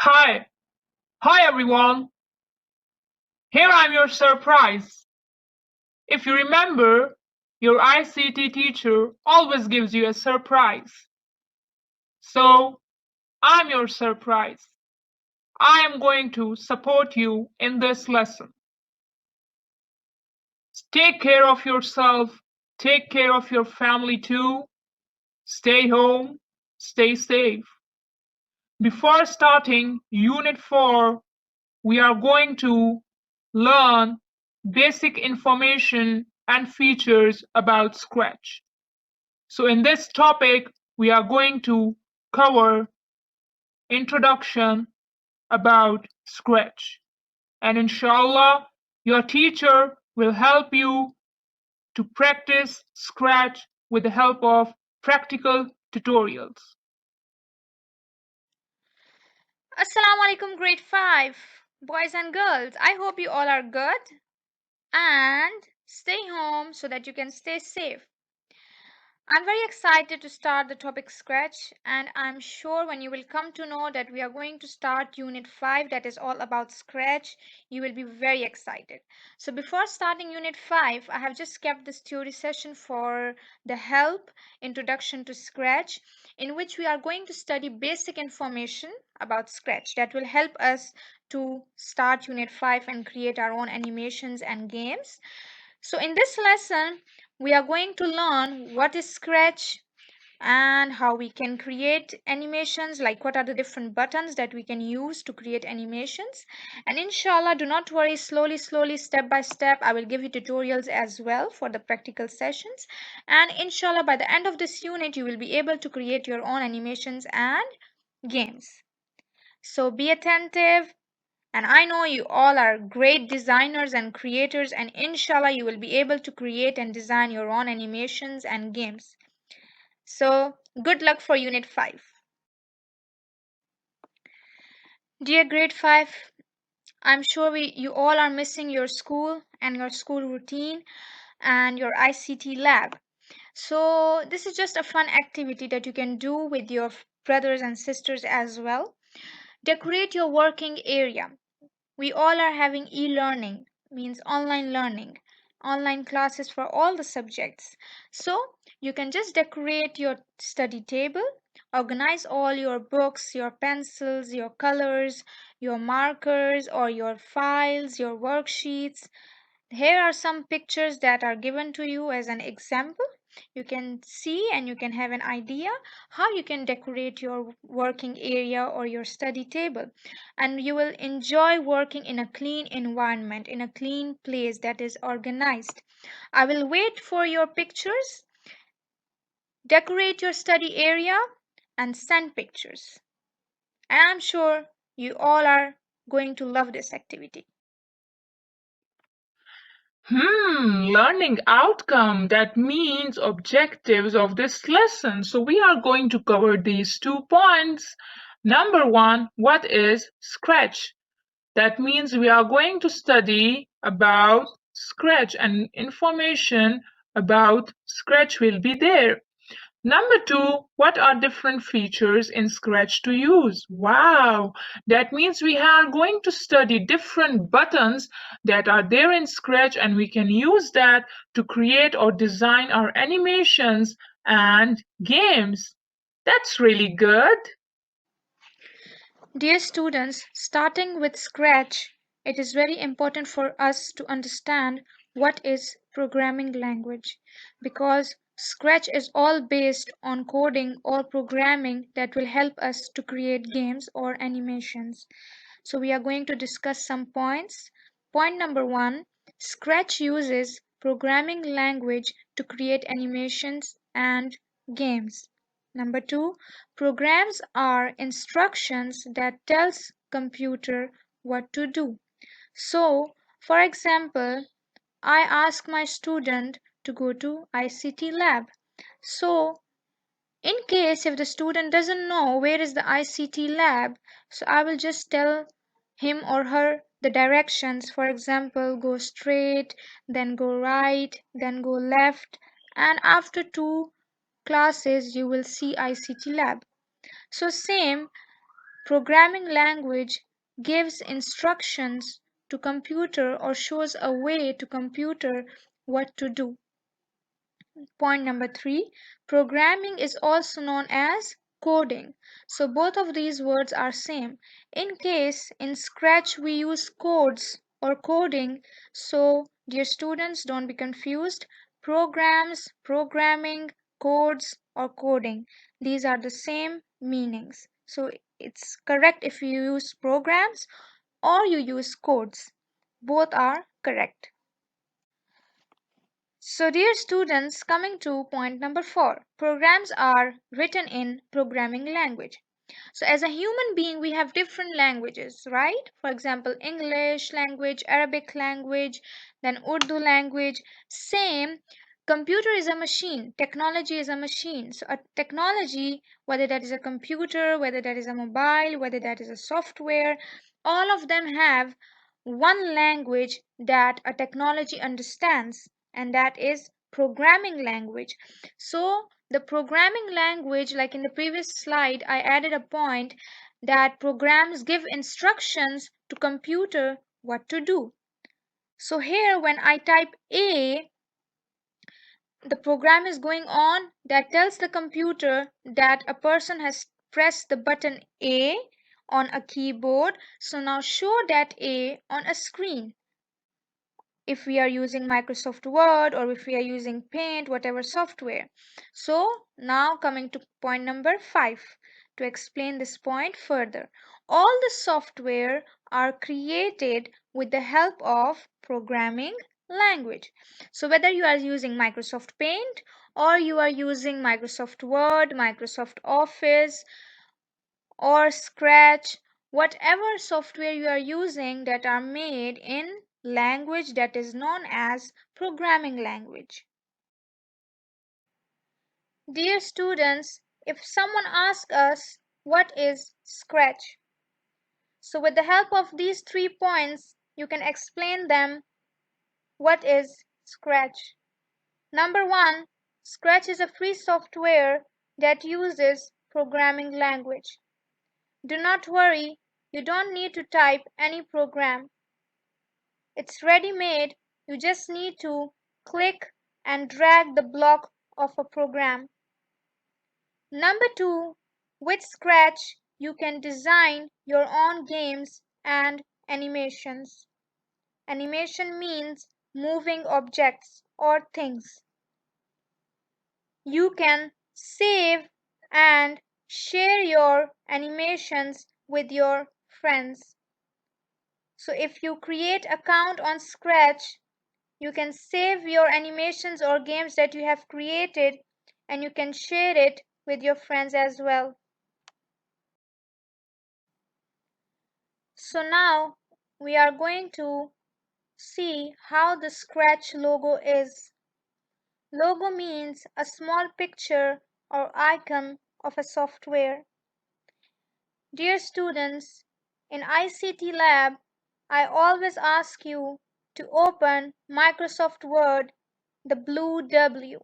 Hi, hi everyone. Here I'm your surprise. If you remember, your ICT teacher always gives you a surprise. So, I'm your surprise. I am going to support you in this lesson. Take care of yourself, take care of your family too. Stay home, stay safe. Before starting Unit 4, we are going to learn basic information and features about Scratch. So in this topic, we are going to cover introduction about Scratch. And inshallah, your teacher will help you to practice Scratch with the help of practical tutorials. Assalamu alaikum, grade 5, boys and girls. I hope you all are good and stay home so that you can stay safe. I'm very excited to start the topic Scratch, and I'm sure when you will come to know that we are going to start Unit 5 that is all about Scratch, you will be very excited. So before starting Unit 5, I have just kept this theory session for the help introduction to Scratch, in which we are going to study basic information about Scratch that will help us to start Unit 5 and create our own animations and games. So in this lesson, we are going to learn what is Scratch and how we can create animations, like what are the different buttons that we can use to create animations. And inshallah, do not worry, slowly, step by step, I will give you tutorials as well for the practical sessions. And inshallah, by the end of this unit, you will be able to create your own animations and games. So be attentive, and I know you all are great designers and creators, and inshallah, you will be able to create and design your own animations and games. So, good luck for Unit 5. Dear Grade 5, I'm sure you all are missing your school and your school routine and your ICT lab. So, this is just a fun activity that you can do with your brothers and sisters as well. Decorate your working area. We all are having e-learning, means online learning, online classes for all the subjects. So you can just decorate your study table, organize all your books, your pencils, your colors, your markers, or your files, your worksheets. Here are some pictures that are given to you as an example. You can see and you can have an idea how you can decorate your working area or your study table. And you will enjoy working in a clean environment, in a clean place that is organized. I will wait for your pictures. Decorate your study area and send pictures. And I'm sure you all are going to love this activity. Learning outcome. That means objectives of this lesson. So we are going to cover these 2 points. Number one, what is Scratch? That means we are going to study about Scratch, and information about Scratch will be there. Number two, what are different features in Scratch to use? Wow, that means we are going to study different buttons that are there in Scratch, and we can use that to create or design our animations and games. That's really good. Dear students, starting with Scratch, it is very important for us to understand what is programming language, because Scratch is all based on coding or programming that will help us to create games or animations. So we are going to discuss some points. Point number 1, Scratch uses programming language to create animations and games. Number 2, programs are instructions that tells computer what to do. So, for example, I ask my student to go to ICT lab. So, in case if the student doesn't know where is the ICT lab, so I will just tell him or her the directions. For example, go straight, then go right, then go left, and after 2 classes you will see ICT lab. So same, Programming language gives instructions to computer or shows a way to computer what to do. Point number 3, programming is also known as coding. So both of these words are same. In case in Scratch we use codes or coding, so dear students, don't be confused. Programs, programming, codes or coding, these are the same meanings. So it's correct if you use programs or you use codes. Both are correct. So dear students, coming to point number 4, programs are written in programming language. So as a human being, we have different languages, right? For example, English language, Arabic language, then Urdu language. Same, computer is a machine, technology is a machine. So a technology, whether that is a computer, whether that is a mobile, whether that is a software, all of them have one language that a technology understands, and that is programming language. So the programming language, like in the previous slide, I added a point that programs give instructions to computer what to do. So here when I type A, the program is going on that tells the computer that a person has pressed the button A on a keyboard. So now show that A on a screen. If we are using Microsoft Word or if we are using Paint, whatever software. So now coming to point number 5, to explain this point further. All the software are created with the help of programming language. So whether you are using Microsoft Paint or you are using Microsoft Word, Microsoft Office, or Scratch, whatever software you are using that are made in language that is known as programming language. Dear students, if someone asks us what is Scratch, so with the help of these 3 points, you can explain them what is Scratch. Number 1, Scratch is a free software that uses programming language. Do not worry, you don't need to type any program. It's ready-made, you just need to click and drag the block of a program. Number 2, with Scratch, you can design your own games and animations. Animation means moving objects or things. You can save and share your animations with your friends. So if you create an account on Scratch, you can save your animations or games that you have created and you can share it with your friends as well. So now we are going to see how the Scratch logo is. Logo means a small picture or icon of a software. Dear students, in ICT lab, I always ask you to open Microsoft Word, the blue W.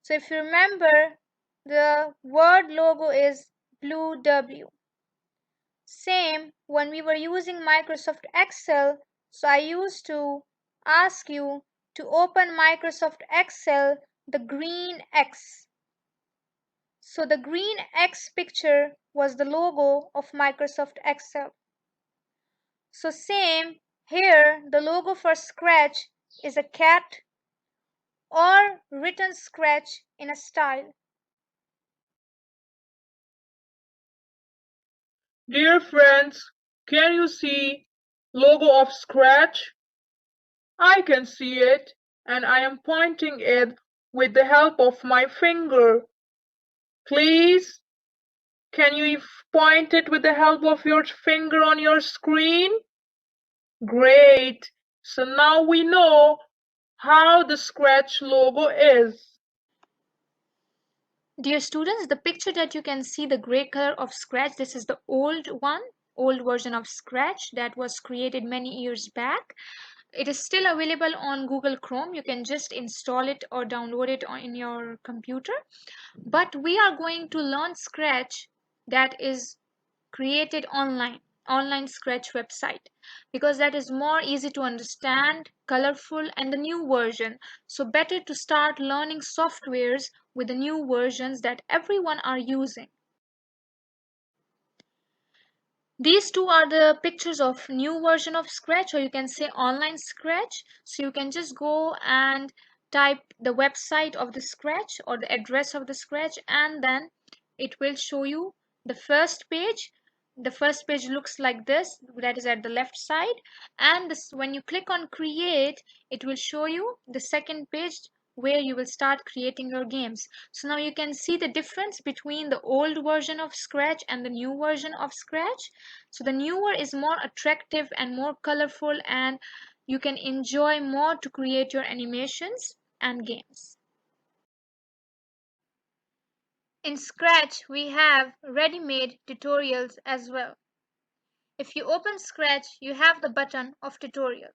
So if you remember, the Word logo is blue W. Same when we were using Microsoft Excel, so I used to ask you to open Microsoft Excel, the green X. So the green X picture was the logo of Microsoft Excel. So same here, the logo for Scratch is a cat or written Scratch in a style. Dear friends, can you see logo of Scratch? I can see it, and I am pointing it with the help of my finger. Please, can you point it with the help of your finger on your screen? Great. So now we know how the Scratch logo is. Dear students, the picture that you can see, the gray color of Scratch, this is the old one, old version of Scratch that was created many years back. It is still available on Google Chrome. You can just install it or download it in your computer. But we are going to learn Scratch that is created online Scratch website, because that is more easy to understand, colorful, and the new version. So better to start learning softwares with the new versions that everyone are using. These two are the pictures of new version of Scratch, or you can say online Scratch. So you can just go and type the website of the Scratch or the address of the Scratch, and then it will show you the first page. The first page looks like this, that is at the left side, and this, when you click on create, it will show you the second page where you will start creating your games. So now you can see the difference between the old version of Scratch and the new version of Scratch. So the newer is more attractive and more colorful, and you can enjoy more to create your animations and games. In Scratch, we have ready-made tutorials as well. If you open Scratch, you have the button of tutorial.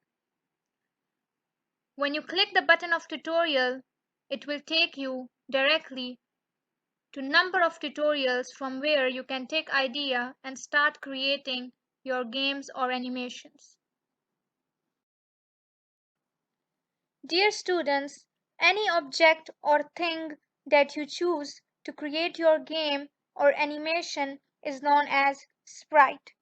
When you click the button of tutorial, it will take you directly to number of tutorials from where you can take idea and start creating your games or animations. Dear students, any object or thing that you choose to create your game or animation is known as sprite.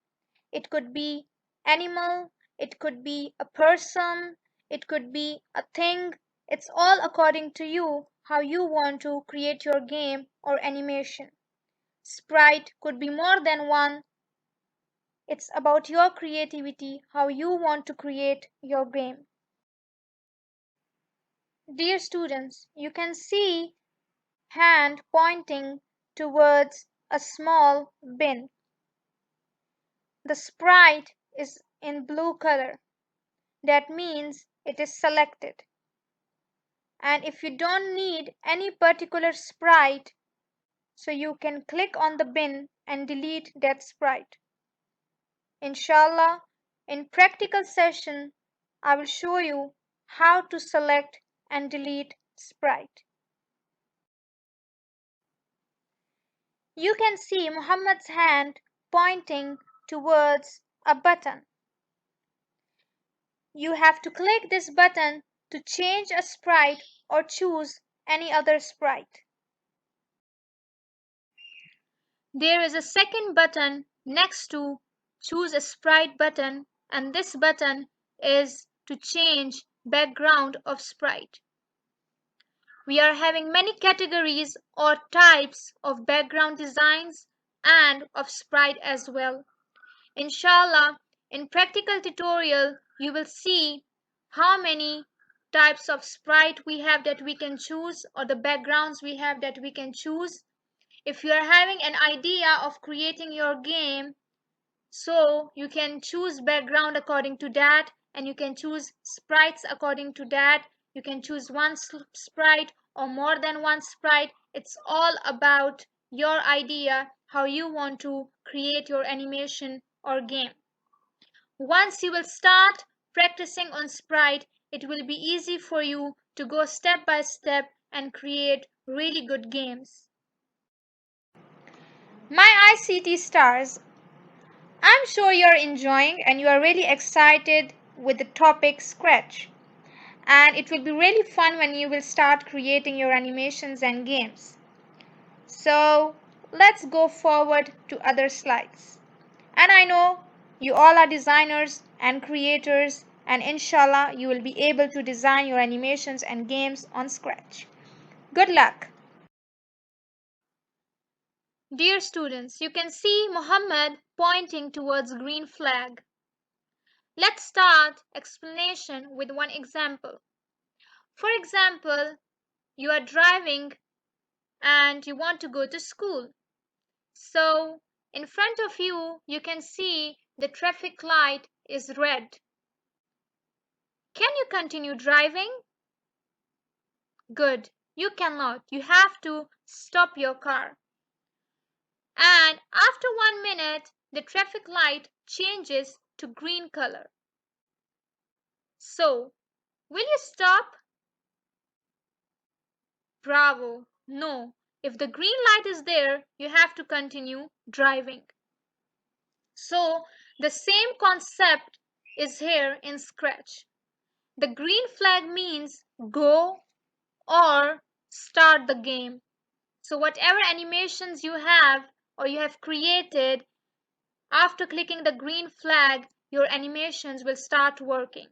It could be animal, it could be a person, it could be a thing. It's all according to you how you want to create your game or animation. Sprite could be more than one. It's about your creativity, how you want to create your game. Dear students, you can see hand pointing towards a small bin. The sprite is in blue color. That means it is selected. And if you don't need any particular sprite, so you can click on the bin and delete that sprite. Inshallah, in practical session, I will show you how to select and delete sprite. You can see Muhammad's hand pointing towards a button. You have to click this button to change a sprite or choose any other sprite. There is a second button next to choose a sprite button, and this button is to change background of sprite. We are having many categories or types of background designs and of sprite as well. Inshallah, in practical tutorial, you will see how many types of sprite we have that we can choose, or the backgrounds we have that we can choose. If you are having an idea of creating your game, so you can choose background according to that, and you can choose sprites according to that. You can choose one sprite or more than one sprite. It's all about your idea, how you want to create your animation or game. Once you will start practicing on Sprite, it will be easy for you to go step by step and create really good games. My ICT stars, I'm sure you're enjoying and you are really excited with the topic Scratch. And it will be really fun when you will start creating your animations and games. So let's go forward to other slides. And I know you all are designers and creators, and inshallah you will be able to design your animations and games on Scratch. Good luck! Dear students, you can see Muhammad pointing towards green flag. Let's start explanation with one example. For example, you are driving and you want to go to school. So in front of you, you can see the traffic light is red. Can you continue driving? Good. You cannot. You have to stop your car. And after 1 minute, the traffic light changes to green color. So, will you stop? Bravo. No. If the green light is there, you have to continue driving. So the same concept is here in Scratch. The green flag means go or start the game. So whatever animations you have or you have created, after clicking the green flag, your animations will start working.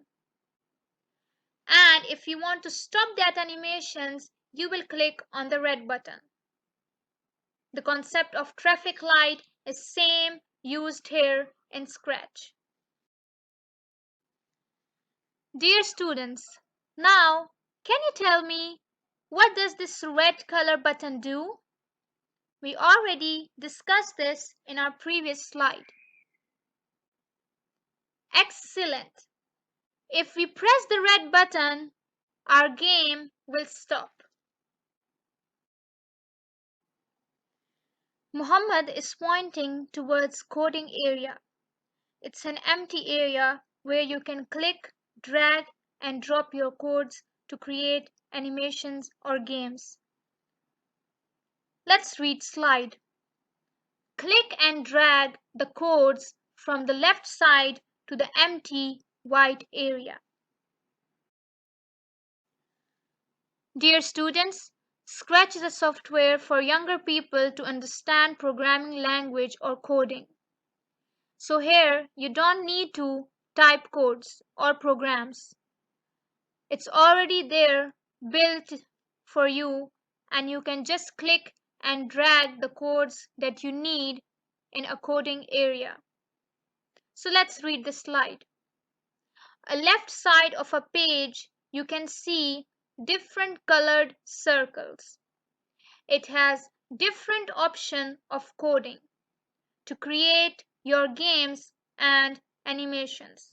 And if you want to stop that animations, you will click on the red button. The concept of traffic light is same used here in Scratch. Dear students, now can you tell me what does this red color button do? We already discussed this in our previous slide. Excellent. If we press the red button, our game will stop. Muhammad is pointing towards coding area. It's an empty area where you can click, drag, and drop your codes to create animations or games. Let's read slide. Click and drag the codes from the left side to the empty white area. Dear students, Scratch is a software for younger people to understand programming language or coding. So here you don't need to type codes or programs. It's already there built for you, and you can just click and drag the codes that you need in a coding area. So let's read the slide. A left side of a page you can see different colored circles. It has different option of coding to create your games and animations.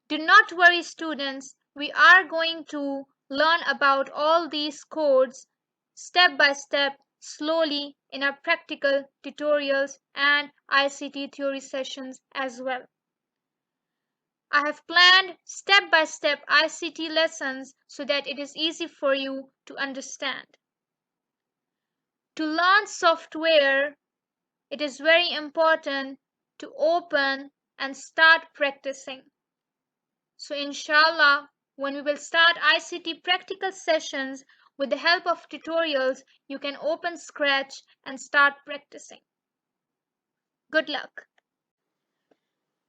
Do not worry students, we are going to learn about all these codes step by step slowly in our practical tutorials and ICT theory sessions as well. I have planned step by step ICT lessons so that it is easy for you to understand. To learn software, it is very important to open and start practicing. So inshallah, when we will start ICT practical sessions with the help of tutorials, you can open Scratch and start practicing. Good luck.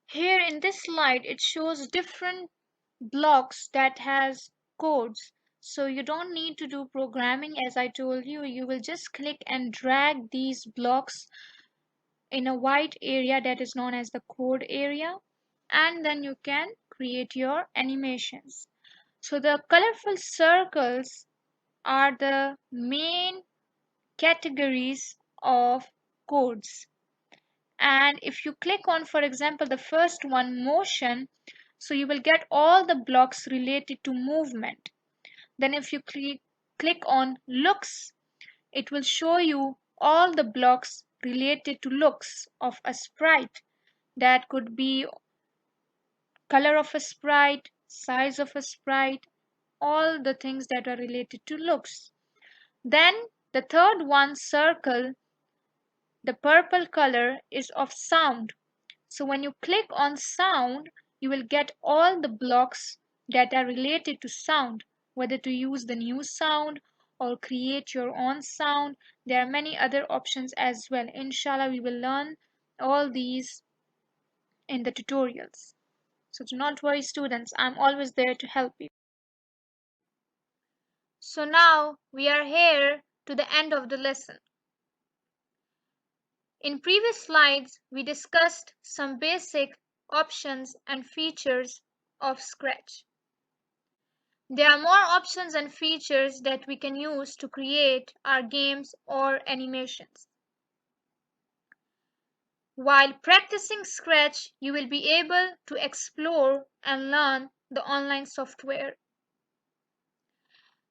Here in this slide, it shows different blocks that has codes. So you don't need to do programming as I told you. You will just click and drag these blocks in a white area that is known as the code area, and then you can create your animations. So the colorful circles are the main categories of codes. And if you click on, for example, the first one, motion, so you will get all the blocks related to movement. Then if you click on looks, it will show you all the blocks related to looks of a sprite. That could be color of a sprite, size of a sprite, all the things that are related to looks. Then the third one, circle, the purple color is of sound. So when you click on sound, you will get all the blocks that are related to sound, whether to use the new sound or create your own sound. There are many other options as well. Inshallah, we will learn all these in the tutorials. So do not worry students, I'm always there to help you. So now we are here to the end of the lesson. In previous slides, we discussed some basic options and features of Scratch. There are more options and features that we can use to create our games or animations. While practicing Scratch, you will be able to explore and learn the online software.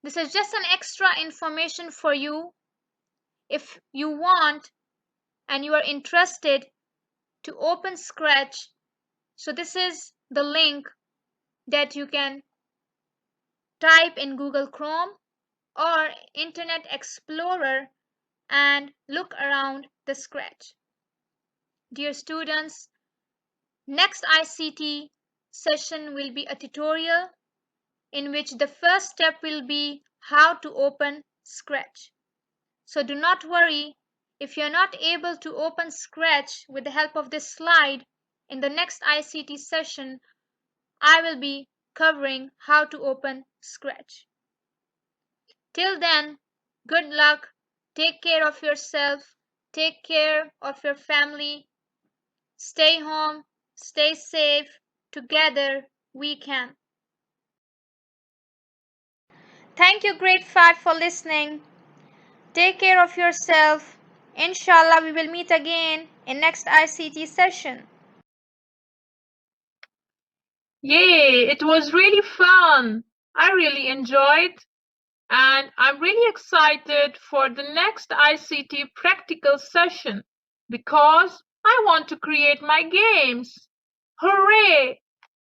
This is just an extra information for you. If you want and you are interested to open Scratch, so this is the link that you can type in Google Chrome or Internet Explorer and look around the Scratch. Dear students, next ICT session will be a tutorial in which the first step will be how to open Scratch. So do not worry if you're not able to open Scratch with the help of this slide. In the next ICT session, I will be covering how to open Scratch. Till then, good luck, take care of yourself, take care of your family, stay home, stay safe, together we can. Thank you, grade 5, for listening. Take care of yourself. Inshallah, we will meet again in next ICT session. Yay, it was really fun. I really enjoyed, and I'm really excited for the next ICT practical session because I want to create my games. Hooray!